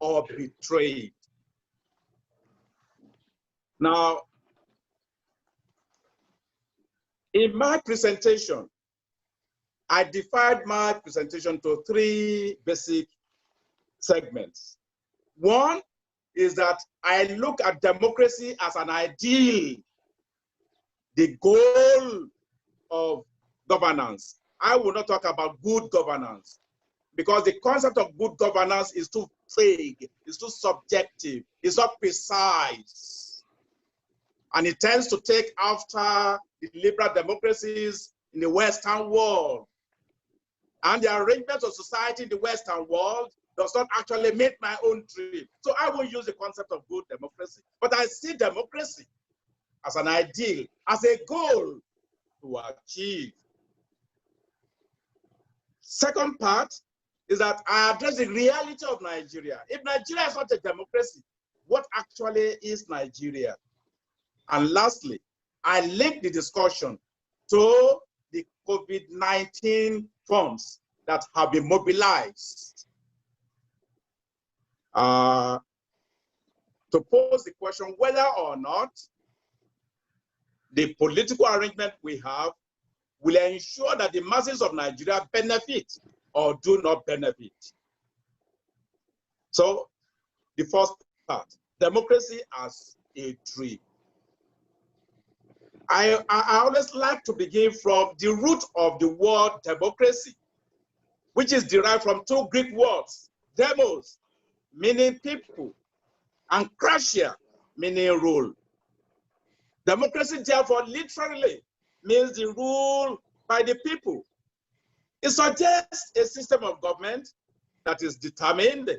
or betrayed. Now, in my presentation, I divided my presentation to 3 basic segments. One is that I look at democracy as an ideal, the goal of governance. I will not talk about good governance because the concept of good governance is too vague, it's too subjective, it's not precise. And it tends to take after the liberal democracies in the Western world. And the arrangement of society in the Western world does not actually meet my own dream. So I will use the concept of good democracy. But I see democracy as an ideal, as a goal to achieve. Second part is that I address the reality of Nigeria. If Nigeria is not a democracy, what actually is Nigeria? And lastly, I link the discussion to the COVID-19 funds that have been mobilized to pose the question whether or not the political arrangement we have will ensure that the masses of Nigeria benefit or do not benefit. So the first part, democracy as a dream. I always like to begin from the root of the word democracy, which is derived from 2 Greek words, demos, meaning people, and kratia, meaning rule. Democracy, therefore, literally means the rule by the people. It suggests a system of government that is determined,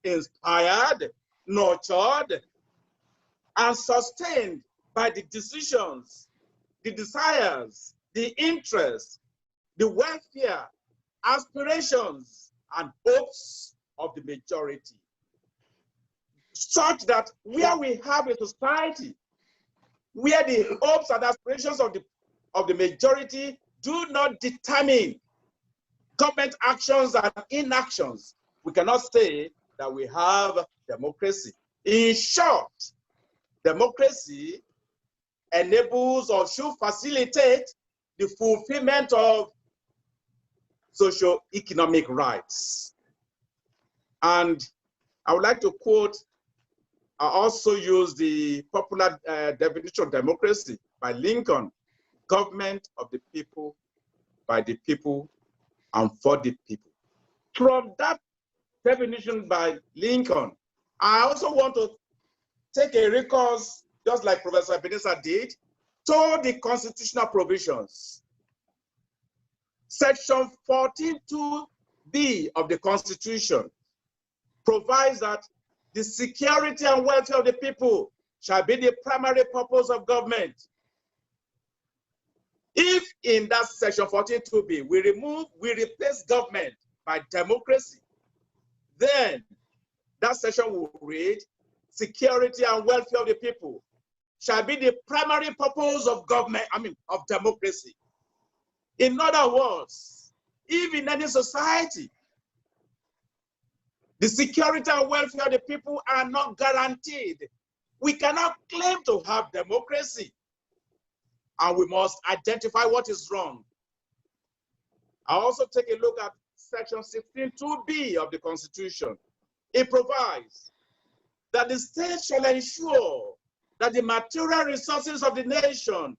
inspired, nurtured, and sustained by the decisions, the desires, the interests, the welfare, aspirations, and hopes of the majority. Such that where we have a society where the hopes and aspirations of the majority do not determine government actions and inactions, we cannot say that we have democracy. In short, democracy enables or should facilitate the fulfillment of socio-economic rights. And I would like to quote, I also use the popular definition of democracy by Lincoln: government of the people, by the people, and for the people. From that definition by Lincoln, I also want to take a recourse, just like Professor Ebenezer did, to the constitutional provisions. Section 14(2)(b) of the Constitution provides that the security and welfare of the people shall be the primary purpose of government. If in that section 14(2)(b) we replace government by democracy, then that section will read, security and welfare of the people shall be the primary purpose of government, of democracy. In other words, if in any society, the security and welfare of the people are not guaranteed, we cannot claim to have democracy. And we must identify what is wrong. I also take a look at section 16(2)(b) of the Constitution. It provides that the state shall ensure that the material resources of the nation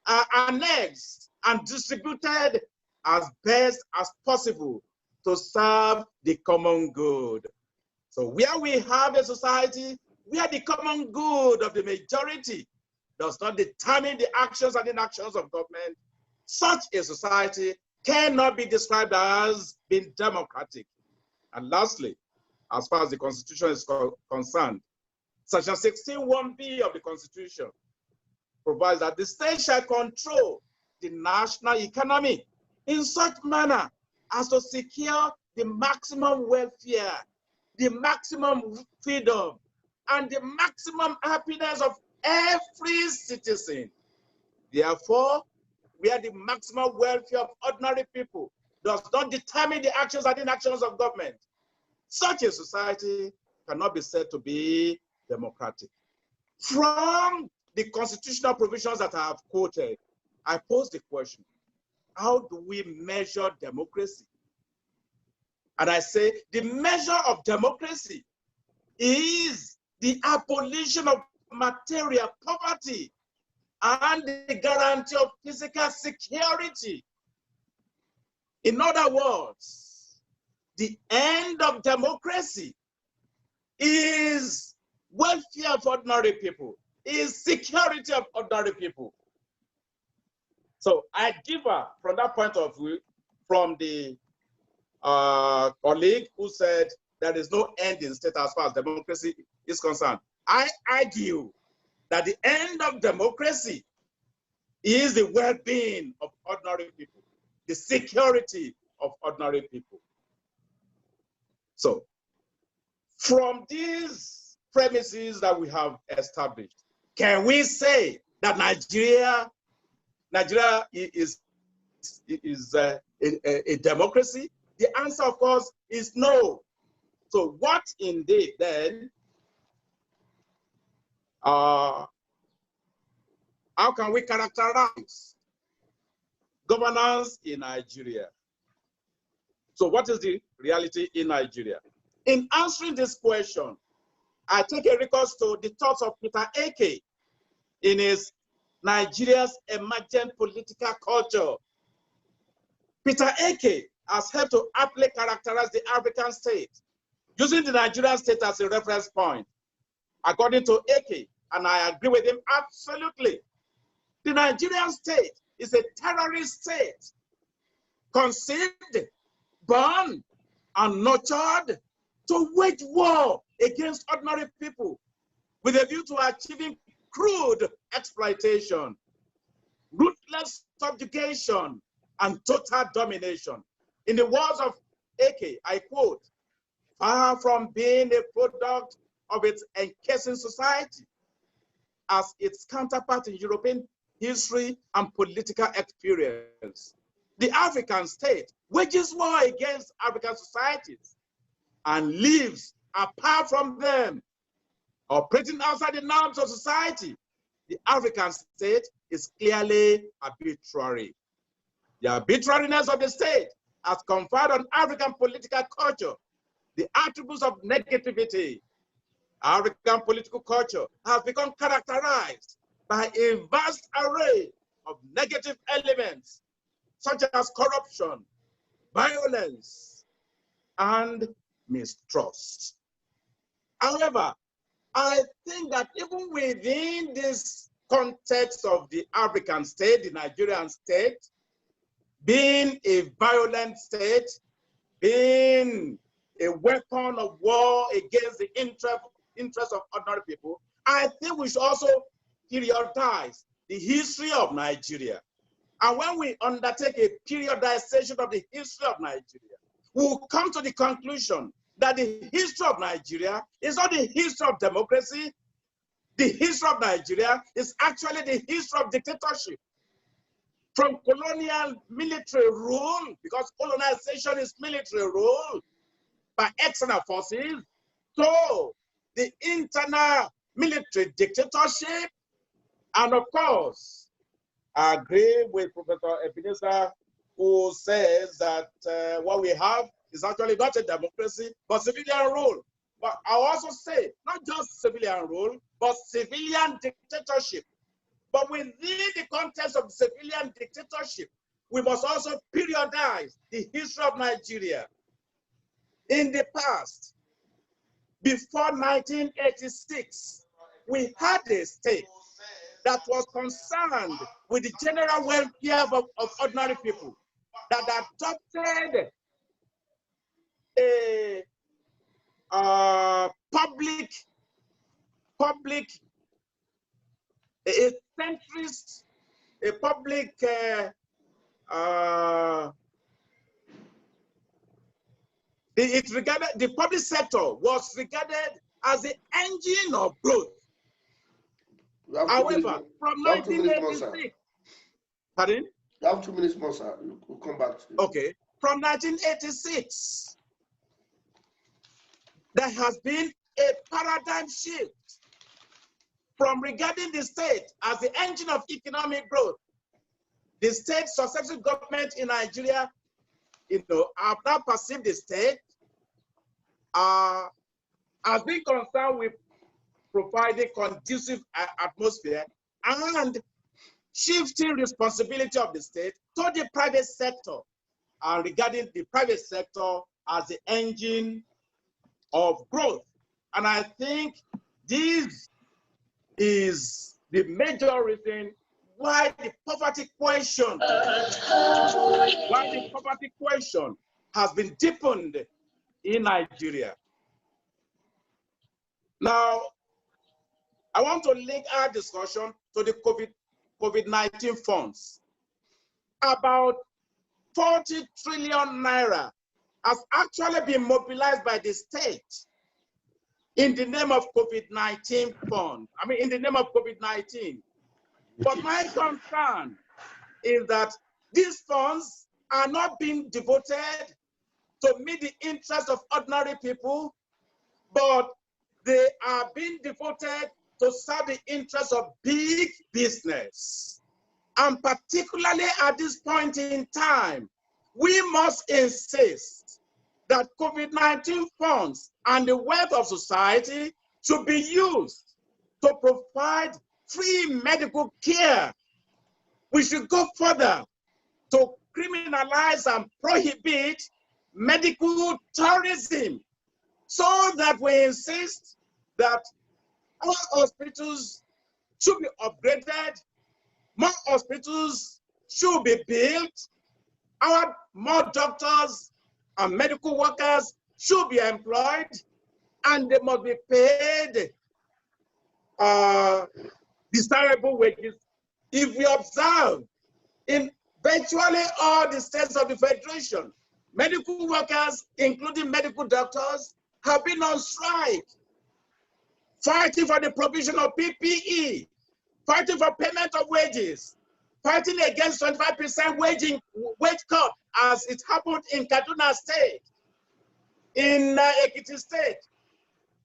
are annexed and distributed as best as possible to serve the common good. So where we have a society where the common good of the majority does not determine the actions and inactions of government, such a society cannot be described as being democratic. And lastly, as far as the Constitution is concerned, section 16(1)(b) of the Constitution provides that the state shall control the national economy in such manner as to secure the maximum welfare, the maximum freedom, and the maximum happiness of every citizen. Therefore, where the maximum welfare of ordinary people does not determine the actions and inactions of government, such a society cannot be said to be democratic. From the constitutional provisions that I have quoted, I pose the question, how do we measure democracy? And I say the measure of democracy is the abolition of material poverty and the guarantee of physical security. In other words, the end of democracy is welfare for ordinary people, is security of ordinary people. So I differ from that point of view from the colleague who said there is no end in state as far as democracy is concerned. I argue that the end of democracy is the well-being of ordinary people, the security of ordinary people. So, from these premises that we have established, can we say that Nigeria is a democracy? The answer, of course, is no. So what indeed then, how can we characterize governance in Nigeria? So what is the reality in Nigeria? In answering this question, I take a recourse to the thoughts of Peter Eke in his Nigeria's Emergent Political Culture. Peter Eke has helped to aptly characterize the African state, using the Nigerian state as a reference point. According to Eke, and I agree with him absolutely, the Nigerian state is a terrorist state, conceived, born, and nurtured to wage war against ordinary people with a view to achieving crude exploitation, ruthless subjugation, and total domination. In the words of Eke, I quote, far from being a product of its encasing society as its counterpart in European history and political experience, the African state wages war against African societies and lives apart from them, operating outside the norms of society. The African state is clearly arbitrary. The arbitrariness of the state has conferred on African political culture the attributes of negativity. African political culture has become characterized by a vast array of negative elements, such as corruption, violence, and mistrust. However, I think that even within this context of the African state, the Nigerian state, being a violent state, being a weapon of war against the interests of ordinary people, I think we should also periodize the history of Nigeria. And when we undertake a periodization of the history of Nigeria, we will come to the conclusion that the history of Nigeria is not the history of democracy. The history of Nigeria is actually the history of dictatorship. From colonial military rule, because colonization is military rule by external forces, to the internal military dictatorship. And of course, I agree with Professor Ebenezer, who says that what we have is actually not a democracy, but civilian rule. But I also say, not just civilian rule, but civilian dictatorship. But within the context of civilian dictatorship, we must also periodize the history of Nigeria. In the past, before 1986, we had a state that was concerned with the general welfare of ordinary people, that adopted a centrist, a public, the public sector was regarded as the engine of growth. However, from 1986, pardon? You have 2 minutes more, sir. We'll come back to you. Okay. From 1986, there has been a paradigm shift from regarding the state as the engine of economic growth. The state successive government in Nigeria, have now perceived the state as being concerned with providing conducive atmosphere and shifting responsibility of the state to the private sector, regarding the private sector as the engine of growth. And I think this is the major reason why the poverty question has been deepened in Nigeria. Now, I want to link our discussion to the COVID-19 funds. About 40 trillion naira has actually been mobilized by the state in the name of COVID-19 fund. I mean, in the name of COVID-19. But my concern is that these funds are not being devoted to meet the interests of ordinary people, but they are being devoted to serve the interests of big business. And particularly at this point in time, we must insist that COVID-19 funds and the wealth of society should be used to provide free medical care. We should go further to criminalize and prohibit medical tourism, so that we insist that our hospitals should be upgraded, more hospitals should be built, more doctors and medical workers should be employed, and they must be paid desirable wages. If we observe in virtually all the states of the Federation, medical workers, including medical doctors, have been on strike, fighting for the provision of PPE, fighting for payment of wages, fighting against 25% wage cut, as it happened in Kaduna State. In Ekiti State,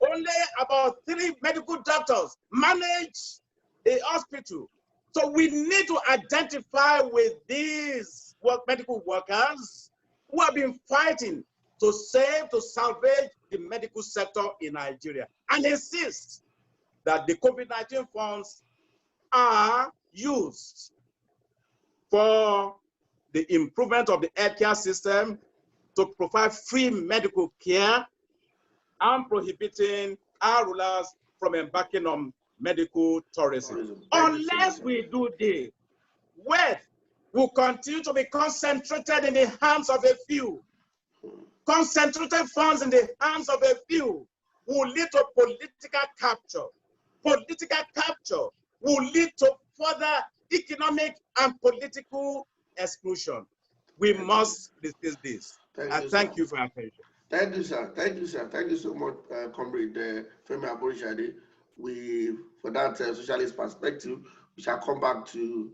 only about 3 medical doctors manage a hospital. So we need to identify with these medical workers who have been fighting to salvage the medical sector in Nigeria, and insist that the COVID-19 funds are used for the improvement of the healthcare system, to provide free medical care, and prohibiting our rulers from embarking on medical tourism. Unless we do this, wealth will continue to be concentrated in the hands of a few. Concentrated funds in the hands of a few will lead to political capture. Political capture will lead to further economic and political exclusion. We must resist this. Thank you for your attention. Thank you, sir. Thank you, sir. Thank you so much, Comrade Femi Aborisade. For that socialist perspective, we shall come back to